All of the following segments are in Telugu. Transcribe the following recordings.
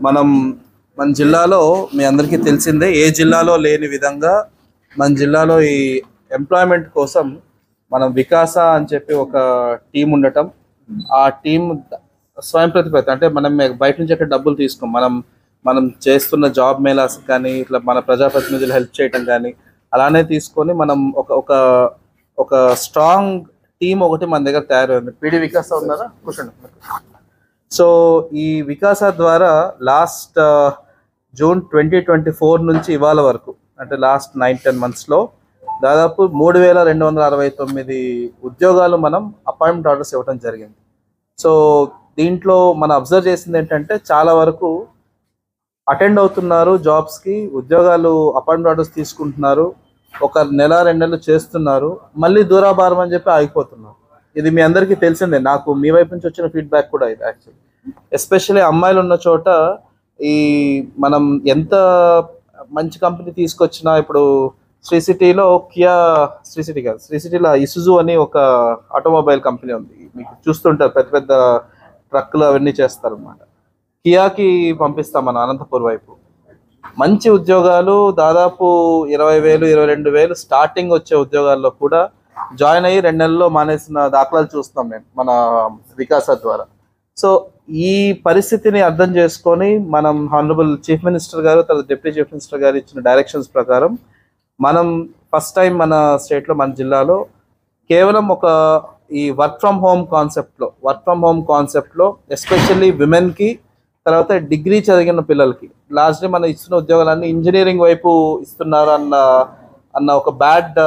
మనం మన జిల్లాలో మీ అందరికీ తెలిసిందే, ఏ జిల్లాలో లేని విధంగా మన జిల్లాలో ఈ ఎంప్లాయ్మెంట్ కోసం మనం వికాస అని చెప్పి ఒక టీం ఉండటం. ఆ టీం స్వయం ప్రతిపత్తి, అంటే మనం బయట నుంచి ఎక్కడ డబ్బులు తీసుకోం. మనం మనం చేస్తున్న జాబ్ మేళాస్ కానీ ఇట్లా మన ప్రజాప్రతినిధులు హెల్ప్ చేయటం కానీ అలానే తీసుకొని మనం ఒక ఒక ఒక స్ట్రాంగ్ టీం ఒకటి మన దగ్గర తయారైంది. పీడి వికాస ఉన్నారా? కూర్చోండి. సో ఈ వికాస ద్వారా లాస్ట్ జూన్ 2024 నుంచి ఇవాళ వరకు, అంటే లాస్ట్ 9-10 monthsలో దాదాపు 3269 ఉద్యోగాలు మనం అపాయింట్మెంట్ ఆర్డర్స్ ఇవ్వడం జరిగింది. సో దీంట్లో మనం అబ్జర్వ్ చేసింది ఏంటంటే, చాలా వరకు అటెండ్ అవుతున్నారు జాబ్స్కి, ఉద్యోగాలు అపాయింట్మెంట్ ఆర్డర్స్ తీసుకుంటున్నారు, ఒక నెల 2 నెలలు చేస్తున్నారు, మళ్ళీ దూరాభారం అని చెప్పి ఆగిపోతున్నారు. ఇది మీ అందరికీ తెలిసిందే. నాకు మీ వైపు నుంచి వచ్చిన ఫీడ్బ్యాక్ కూడా ఇది. యాక్చువల్లీ ఎస్పెషల్లీ అమ్మాయిలు ఉన్న చోట ఈ మనం ఎంత మంచి కంపెనీ తీసుకొచ్చినా, ఇప్పుడు శ్రీ సిటీలో శ్రీ సిటీలో ఇసుజు అని ఒక ఆటోమొబైల్ కంపెనీ ఉంది. మీకు చూస్తుంటారు, పెద్ద పెద్ద ట్రక్కులు అవన్నీ చేస్తారు అన్నమాట. కియాకి పంపిస్తాం మన అనంతపూర్ వైపు. మంచి ఉద్యోగాలు దాదాపు 20,000 22,000 స్టార్టింగ్ వచ్చే ఉద్యోగాల్లో కూడా జాయిన్ అయ్యి 2 నెలల్లో మానేసిన దాఖలాలు చూస్తాం మేము మన వికాస ద్వారా. సో ఈ పరిస్థితిని అర్థం చేసుకొని మనం హానరబుల్ చీఫ్ మినిస్టర్ గారు, తర్వాత డిప్యూటీ చీఫ్ మినిస్టర్ గారు ఇచ్చిన డైరెక్షన్స్ ప్రకారం మనం ఫస్ట్ టైం మన స్టేట్లో, మన జిల్లాలో కేవలం ఒక ఈ వర్క్ ఫ్రమ్ హోమ్ కాన్సెప్ట్లో ఎస్పెషల్లీ విమెన్కి, తర్వాత డిగ్రీ చదివిన పిల్లలకి, లాస్ట్లీ మనం ఇచ్చిన ఉద్యోగాలన్నీ ఇంజనీరింగ్ వైపు ఇస్తున్నారు అన్న ఒక బ్యాడ్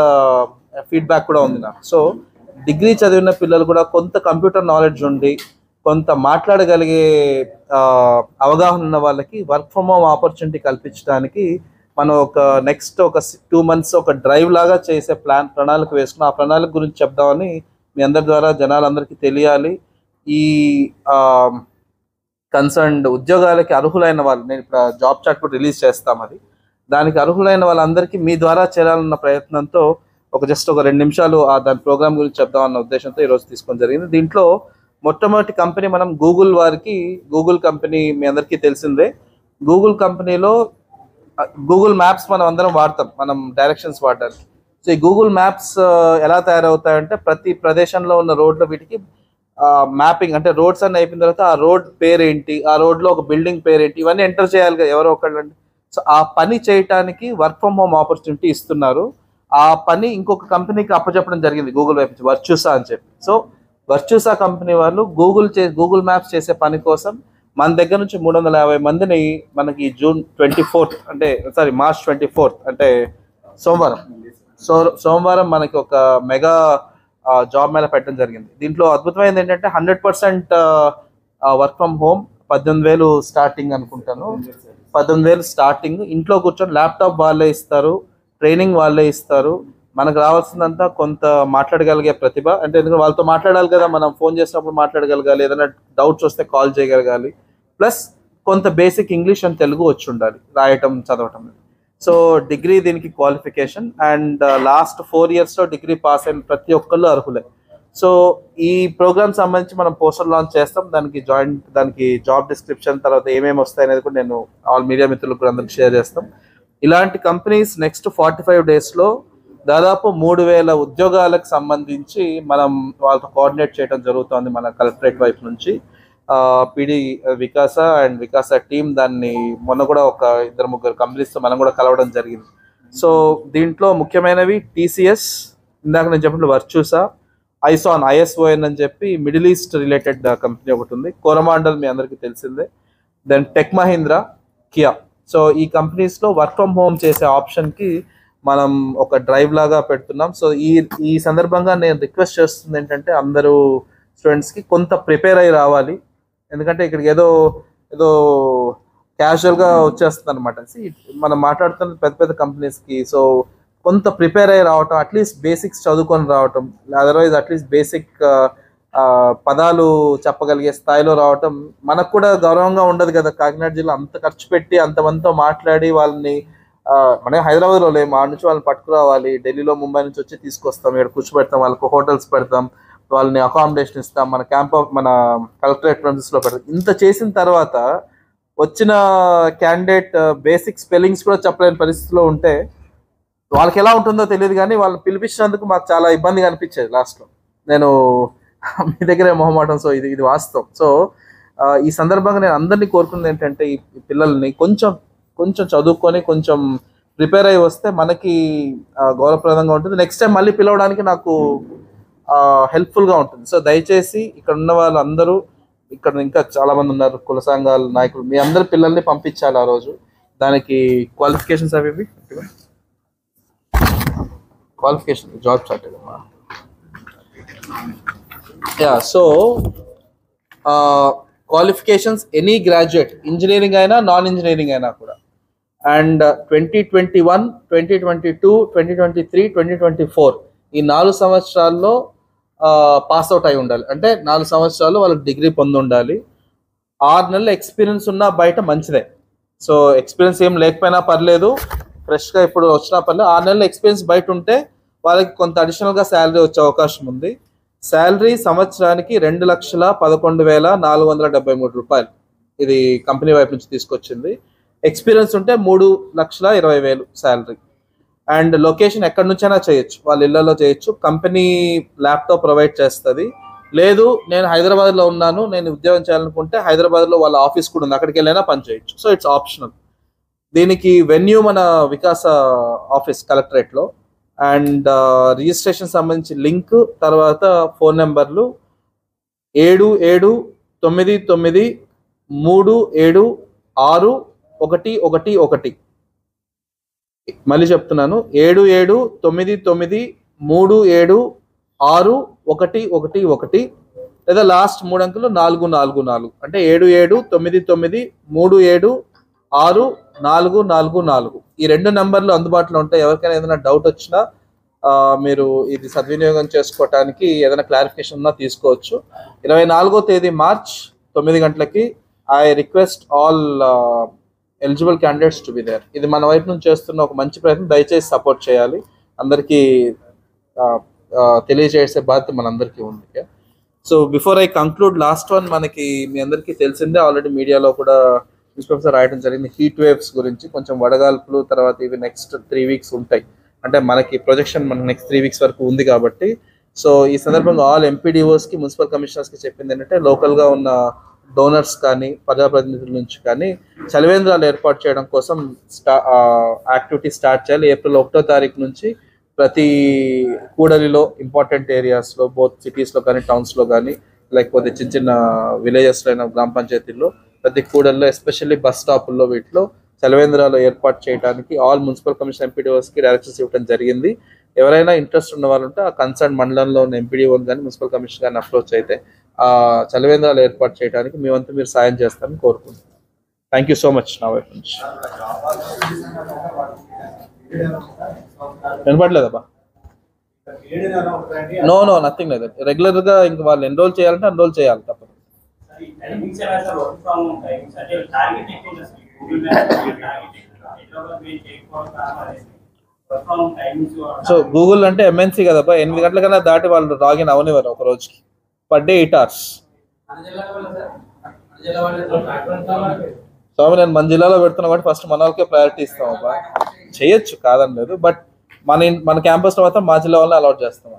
ఫీడ్బ్యాక్ కూడా ఉంది నాకు. సో డిగ్రీ చదివిన పిల్లలు కూడా కొంత కంప్యూటర్ నాలెడ్జ్ ఉండి, కొంత మాట్లాడగలిగే అవగాహన ఉన్న వాళ్ళకి వర్క్ ఫ్రమ్ హోమ్ ఆపర్చునిటీ కల్పించడానికి మనం ఒక నెక్స్ట్ ఒక 2 months ఒక డ్రైవ్ లాగా చేసే ప్రణాళిక వేసుకుని, ఆ ప్రణాళిక గురించి చెప్దామని మీ అందరి ద్వారా జనాలందరికీ తెలియాలి. ఈ కన్సర్న్డ్ ఉద్యోగాలకి అర్హులైన వాళ్ళు, నేను ఇప్పుడు జాబ్ చార్ట్ కూడా రిలీజ్ చేస్తాం, అది దానికి అర్హులైన వాళ్ళందరికీ మీ ద్వారా చేరాలన్న ప్రయత్నంతో ఒక 2 నిమిషాలు దాని ప్రోగ్రామ్ గురించి చెప్దామన్న ఉద్దేశంతో ఈరోజు తీసుకోవడం జరిగింది. దీంట్లో మొట్టమొదటి కంపెనీ మనం గూగుల్ కంపెనీ మీ అందరికీ తెలిసిందే. గూగుల్ కంపెనీలో గూగుల్ మ్యాప్స్ మనం అందరం వాడతాం, మనం డైరెక్షన్స్ వాడడానికి. సో ఈ గూగుల్ మ్యాప్స్ ఎలా తయారవుతాయంటే, ప్రతి ప్రదేశంలో ఉన్న రోడ్ల వీటికి మ్యాపింగ్, అంటే రోడ్స్ అన్ని అయిపోయిన తర్వాత ఆ రోడ్ పేరేంటి, ఆ రోడ్లో ఒక బిల్డింగ్ పేరేంటి, ఇవన్నీ ఎంటర్ చేయాలి కదా ఎవరో ఒకళ్ళండి. సో ఆ పని చేయటానికి వర్క్ ఫ్రమ్ హోమ్ ఆపర్చునిటీ ఇస్తున్నారు. ఆ పని ఇంకొక కంపెనీకి అప్పచెప్పడం జరిగింది గూగుల్ వైపు నుంచి, వర్చుసా అని చెప్పి. సో వర్చుసా కంపెనీ వాళ్ళు గూగుల్ మ్యాప్స్ చేసే పని కోసం మన దగ్గర నుంచి 350 మందిని మనకి మార్చ్ 24 అంటే సోమవారం మనకి ఒక మెగా జాబ్ మేళ పెట్టడం జరిగింది. దీంట్లో అద్భుతమైనది ఏంటంటే 100% వర్క్ ఫ్రమ్ హోమ్, 18,000 స్టార్టింగ్ అనుకుంటాను, 18,000 స్టార్టింగ్. ఇంట్లో కూర్చొని ల్యాప్టాప్ వాళ్ళే ఇస్తారు, ట్రైనింగ్ వాళ్ళే ఇస్తారు. మనకు రావాల్సిందంతా కొంత మాట్లాడగలిగే ప్రతిభ, అంటే ఎందుకంటే వాళ్ళతో మాట్లాడాలి కదా, మనం ఫోన్ చేసినప్పుడు మాట్లాడగలగాలి, ఏదైనా డౌట్స్ వస్తే కాల్ చేయగలగాలి, ప్లస్ కొంత బేసిక్ ఇంగ్లీష్ అండ్ తెలుగు వచ్చి ఉండాలి, రాయటం చదవటం. సో డిగ్రీ దీనికి క్వాలిఫికేషన్, అండ్ లాస్ట్ 4 yearsలో డిగ్రీ పాస్ అయిన ప్రతి ఒక్కళ్ళు అర్హులే. సో ఈ ప్రోగ్రామ్ సంబంధించి మనం పోస్టర్ లాంచ్ చేస్తాం, దానికి జాబ్ డిస్క్రిప్షన్, తర్వాత ఏమేమి వస్తాయి అనేది కూడా నేను ఆల్ మీడియా మిత్రులకు కూడా అందరికి షేర్ చేస్తాం. ఇలాంటి కంపెనీస్ నెక్స్ట్ 45 daysలో దాదాపు 3,000 ఉద్యోగాలకు సంబంధించి మనం వాళ్ళతో కోఆర్డినేట్ చేయడం జరుగుతుంది మన కలెక్టరేట్ వైపు నుంచి. PD Vikasa and Vikasa team దాన్ని మొన్న కూడా ఒక 2-3 కంపెనీస్తో మనం కూడా కలవడం జరిగింది. దీంట్లో ముఖ్యమైనవి TCS, ఇందాక నేను చెప్పిన వర్చుసా, ISON అని చెప్పి మిడిల్ ఈస్ట్ రిలేటెడ్ కంపెనీ ఒకటి ఉంది, కోరమాండల్ మీ అందరికీ తెలిసిందే, then tech Mahindra, Kia. So ఈ కంపెనీస్లో వర్క్ ఫ్రమ్ హోమ్ చేసే ఆప్షన్కి మనం ఒక డ్రైవ్ లాగా పెడుతున్నాం. సో ఈ సందర్భంగా నేను రిక్వెస్ట్ చేస్తుంది ఏంటంటే, అందరూ స్టూడెంట్స్కి కొంత ప్రిపేర్ అయ్యి రావాలి. ఎందుకంటే ఇక్కడికి ఏదో క్యాజువల్గా వచ్చేస్తుంది అనమాట. మనం మాట్లాడుతున్న పెద్ద పెద్ద కంపెనీస్కి. సో కొంత ప్రిపేర్ అయ్యి రావటం, అట్లీస్ట్ బేసిక్స్ చదువుకొని రావటం, అదర్వైజ్ అట్లీస్ట్ బేసిక్ పదాలు చెప్పగలిగే స్థాయిలో రావటం మనకు కూడా గౌరవంగా ఉండదు కదా. కాకినాడ జిల్లా అంత ఖర్చు పెట్టి అంతమందితో మాట్లాడి వాళ్ళని, మనం హైదరాబాద్లో లేము, ఆ నుంచి వాళ్ళని పట్టుకురావాలి, ఢిల్లీలో ముంబై నుంచి వచ్చి తీసుకొస్తాం, ఇక్కడ కూర్చోబెడతాం, వాళ్ళకు హోటల్స్ పెడతాం, వాళ్ళని అకామిడేషన్ ఇస్తాం, మన కలెక్టరేట్ ప్రెమిసెస్లో పెడతాం. ఇంత చేసిన తర్వాత వచ్చిన క్యాండిడేట్ బేసిక్ స్పెల్లింగ్స్ కూడా చెప్పలేని పరిస్థితిలో ఉంటే వాళ్ళకి ఎలా ఉంటుందో తెలియదు, కానీ వాళ్ళు పిలిపించినందుకు మాకు చాలా ఇబ్బందిగా అనిపించేది లాస్ట్లో. నేను మీ దగ్గరే మొహమాటం, సో ఇది వాస్తవం. సో ఈ సందర్భంగా నేను అందరినీ కోరుకున్నది ఏంటంటే ఈ పిల్లల్ని కొంచెం కొంచెం చదువుకొని కొంచెం ప్రిపేర్ అయ్యి వస్తే మనకి గౌరవప్రదంగా ఉంటుంది. నెక్స్ట్ టైం మళ్ళీ పిలవడానికి నాకు హెల్ప్ఫుల్గా ఉంటుంది. సో దయచేసి ఇక్కడ ఉన్న వాళ్ళు అందరూ, ఇక్కడ ఇంకా చాలా మంది ఉన్నారు కుల సంఘాల నాయకులు, మీ అందరి పిల్లల్ని పంపించాలి ఆ రోజు. దానికి క్వాలిఫికేషన్స్ అవి qualification job chart. So qualifications any graduate, engineering అయినా నాన్ ఇంజనీరింగ్ అయినా కూడా. అండ్ 2021, 2022, 2023, 2024 ఈ 4 సంవత్సరాల్లో పాస్అవుట్ అయి ఉండాలి. అంటే 4 సంవత్సరాలు వాళ్ళకి డిగ్రీ పొంది ఉండాలి. 6 నెలల ఎక్స్పీరియన్స్ ఉన్నా బయట మంచిదే. సో ఎక్స్పీరియన్స్ ఏం లేకపోయినా పర్లేదు, ఫ్రెష్గా ఇప్పుడు వచ్చినా పర్లేదు. 6 నెలల ఎక్స్పీరియన్స్ బయట ఉంటే వాళ్ళకి కొంత అడిషనల్గా శాలరీ వచ్చే అవకాశం ఉంది. శాలరీ సంవత్సరానికి 2,11,473 రూపాయలు. ఇది కంపెనీ వైపు నుంచి తీసుకొచ్చింది. ఎక్స్పీరియన్స్ ఉంటే 3,20,000 శాలరీ. అండ్ లొకేషన్ ఎక్కడి నుంచైనా చేయొచ్చు, వాళ్ళ ఇళ్లలో చేయొచ్చు. కంపెనీ ల్యాప్టాప్ ప్రొవైడ్ చేస్తుంది. లేదు నేను హైదరాబాద్లో ఉన్నాను, నేను ఉద్యోగం చేయాలనుకుంటే హైదరాబాద్లో వాళ్ళ ఆఫీస్ కూడా ఉంది, అక్కడికి వెళ్ళైనా పని చేయొచ్చు. So it's optional. దీనికి వెన్యూ మన వికాస ఆఫీస్ కలెక్టరేట్లో. అండ్ రిజిస్ట్రేషన్ సంబంధించి లింక్, తర్వాత ఫోన్ నెంబర్లు 7799376111. మళ్ళీ చెప్తున్నాను, 7799376111, లేదా లాస్ట్ 3 అంకెలు 444. అంటే 7799376444. ఈ 2 నెంబర్లు అందుబాటులో ఉంటాయి. ఎవరికైనా ఏదైనా డౌట్ వచ్చినా మీరు ఇది సద్వినియోగం చేసుకోవటానికి, ఏదైనా క్లారిఫికేషన్ ఉన్నా తీసుకోవచ్చు. 24వ తేదీ మార్చ్ 9 గంటలకి I request all eligible candidates to be there. ఇది మన వైపు నుంచి చేస్తున్న ఒక మంచి ప్రయత్నం, దయచేసి సపోర్ట్ చేయాలి. అందరికీ తెలియజేసే బాధ్యత మనందరికీ ఉంది. So before I conclude, last one మనకి మీ అందరికీ తెలిసిందే, ఆల్రెడీ మీడియాలో కూడా న్యూస్ పేపర్స్ రాయడం జరిగింది. హీట్ వేవ్స్ గురించి, కొంచెం వడగాల్పులు, తర్వాత ఇవి నెక్స్ట్ 3 వీక్స్ ఉంటాయి. అంటే మనకి ప్రొజెక్షన్ మనకి నెక్స్ట్ 3 వీక్స్ వరకు ఉంది కాబట్టి. సో ఈ సందర్భంగా ఆల్ ఎంపీడీఓస్కి, మున్సిపల్ కమిషనర్స్కి చెప్పింది ఏంటంటే, లోకల్గా ఉన్న డోనర్స్ కానీ ప్రజాప్రతినిధుల నుంచి కానీ చలివేంద్రాలు ఏర్పాటు చేయడం కోసం యాక్టివిటీ స్టార్ట్ చేయాలి. ఏప్రిల్ 1వ తారీఖు నుంచి ప్రతి కూడలిలో, ఇంపార్టెంట్ ఏరియాస్లో, బోత్ సిటీస్లో కానీ టౌన్స్లో కానీ, లేకపోతే చిన్న చిన్న విలేజెస్లో అయినా, గ్రామ పంచాయతీల్లో, ప్రతి కూడల్లో, ఎస్పెషల్లీ బస్ స్టాపుల్లో, వీటిలో చలివేంద్రాలు ఏర్పాటు చేయడానికి ఆల్ మున్సిపల్ కమిషన్ ఎంపీడీఓస్కి డైరెక్షన్స్ ఇవ్వడం జరిగింది. ఎవరైనా ఇంట్రెస్ట్ ఉన్న వాళ్ళు ఉంటే ఆ కన్సర్న్ మండలంలో ఉన్న ఎంపీడీఓని కానీ మున్సిపల్ కమిషన్ కానీ అప్రోచ్ అయితే ఆ చలివేంద్రాలు ఏర్పాటు చేయడానికి మీ వంతు మీరు సాయం చేస్తారని కోరుకుంటున్నాను. థ్యాంక్ యూ సో మచ్ నా వైపు నుంచి. వినపడలేదబ్బా? నో నథింగ్ లేదు. రెగ్యులర్గా ఇంక వాళ్ళు ఎన్రోల్ చేయాలంటే ఎన్రోల్ చేయాలి తప్పదు. సో గూగుల్ అంటే ఎంఎన్సీ కదబ్బా, 8 గంటల కన్నా దాటి వాళ్ళు లాగిన్ అవనివ్వరు ఒక రోజుకి. Per day 8 hours. స్వామి నేను మన జిల్లాలో పెడుతున్నా కాబట్టి ఫస్ట్ మన వాళ్ళకే ప్రయారిటీ ఇస్తాం అబ్బా. చేయొచ్చు, కాదని లేదు, బట్ మన క్యాంపస్లో మాత్రం మా జిల్లా వాళ్ళని అలౌట్ చేస్తాం.